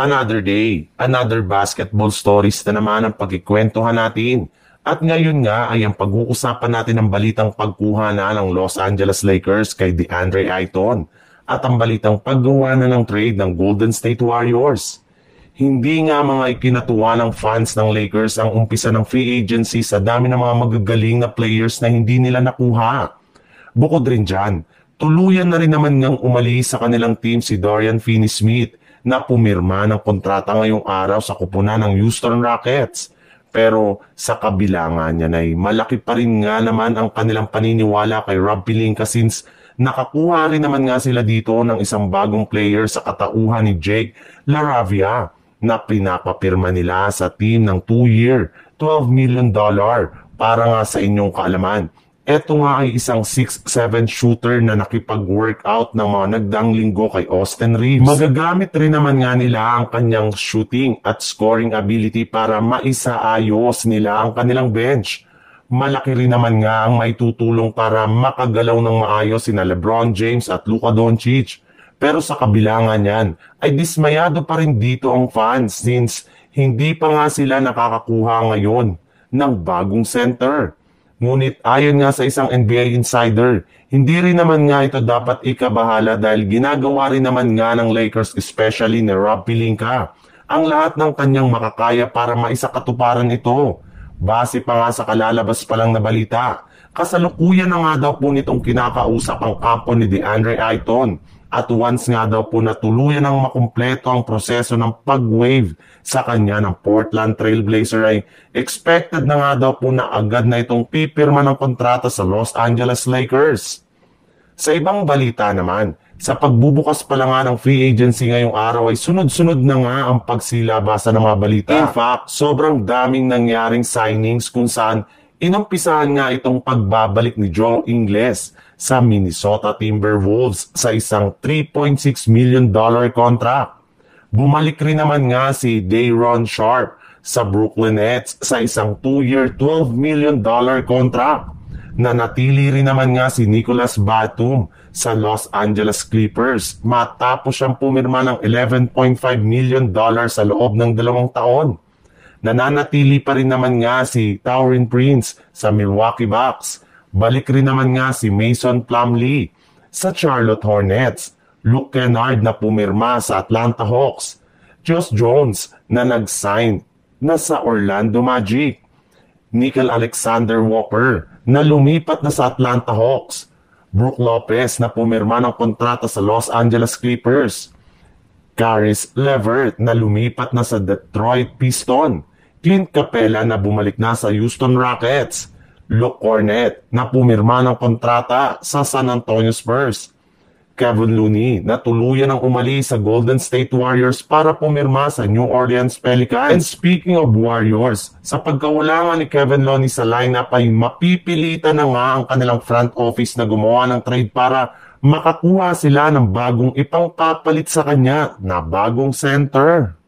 Another day, another basketball stories na naman ang pagkikwentuhan natin. At ngayon nga ay ang pag-uusapan natin ang balitang pagkuha na ng Los Angeles Lakers kay DeAndre Ayton at ang balitang paggawa na ng trade ng Golden State Warriors. Hindi nga mga ikinatuwa ng fans ng Lakers ang umpisa ng free agency sa dami ng mga magagaling na players na hindi nila nakuha. Bukod rin dyan, tuluyan na rin naman ngang umalis sa kanilang team si Dorian Finney-Smith na pumirma ng kontrata ngayong araw sa kupunan ng Houston Rockets. Pero sa kabila nga niyan ay malaki pa rin nga naman ang kanilang paniniwala kay Rob Pelinka since nakakuha rin naman nga sila dito ng isang bagong player sa katauhan ni Jake LaRavia na pinapapirma nila sa team ng 2-year, $12 million para nga sa inyong kaalaman. Ito nga ay isang 6'7" shooter na nakipag-workout ng mga nagdaang linggo kay Austin Reeves. Magagamit rin naman nga nila ang kanyang shooting at scoring ability para maisaayos nila ang kanilang bench. Malaki rin naman nga ang maitutulong para makagalaw ng maayos sina LeBron James at Luka Doncic. Pero sa kabila nga niyan, ay dismayado pa rin dito ang fans since hindi pa nga sila nakakakuha ngayon ng bagong center. Ngunit ayon nga sa isang NBA insider, hindi rin naman nga ito dapat ikabahala dahil ginagawa rin naman nga ng Lakers especially ni Rob Pelinka ang lahat ng kanyang makakaya para maisakatuparan ito. Base pa nga sa kalalabas pa lang na balita, kasalukuyan na nga daw po nitong kinakausap ang kampo ni DeAndre Ayton. At once nga daw po natuluyan ng makumpleto ang proseso ng pag-waive sa kanya ng Portland Trail Blazer ay expected na nga daw po na agad na itong pipirma ng kontrata sa Los Angeles Lakers. Sa ibang balita naman, sa pagbubukas pa lang nga ng free agency ngayong araw ay sunod-sunod na nga ang pagsilabasa ng mga balita. In fact, sobrang daming nangyaring signings kung saan inumpisahan nga itong pagbabalik ni Joe Ingles sa Minnesota Timberwolves sa isang $3.6 million contract. Bumalik rin naman nga si Day'Ron Sharpe sa Brooklyn Nets sa isang 2-year $12 million contract. Nanatili rin naman nga si Nicolas Batum sa Los Angeles Clippers matapos siyang pumirma ng $11.5 million sa loob ng 2 taon. Nananatili pa rin naman nga si Taurean Prince sa Milwaukee Bucks. Balik rin naman nga si Mason Plumlee sa Charlotte Hornets. Luke Kennard na pumirma sa Atlanta Hawks. Josh Jones na nag-sign na sa Orlando Magic. Nickeil Alexander-Walker na lumipat na sa Atlanta Hawks. Brook Lopez na pumirma ng kontrata sa Los Angeles Clippers. Caris LeVert na lumipat na sa Detroit Pistons. Clint Capela na bumalik na sa Houston Rockets. Luke Kornet na pumirma ng kontrata sa San Antonio Spurs. Kevin Looney na tuluyan ang umalis sa Golden State Warriors para pumirma sa New Orleans Pelicans. And speaking of Warriors, sa pagkawala nga ni Kevin Looney sa lineup ay mapipilitan na nga ang kanilang front office na gumawa ng trade para makakuha sila ng bagong ipangpapalit sa kanya na bagong center.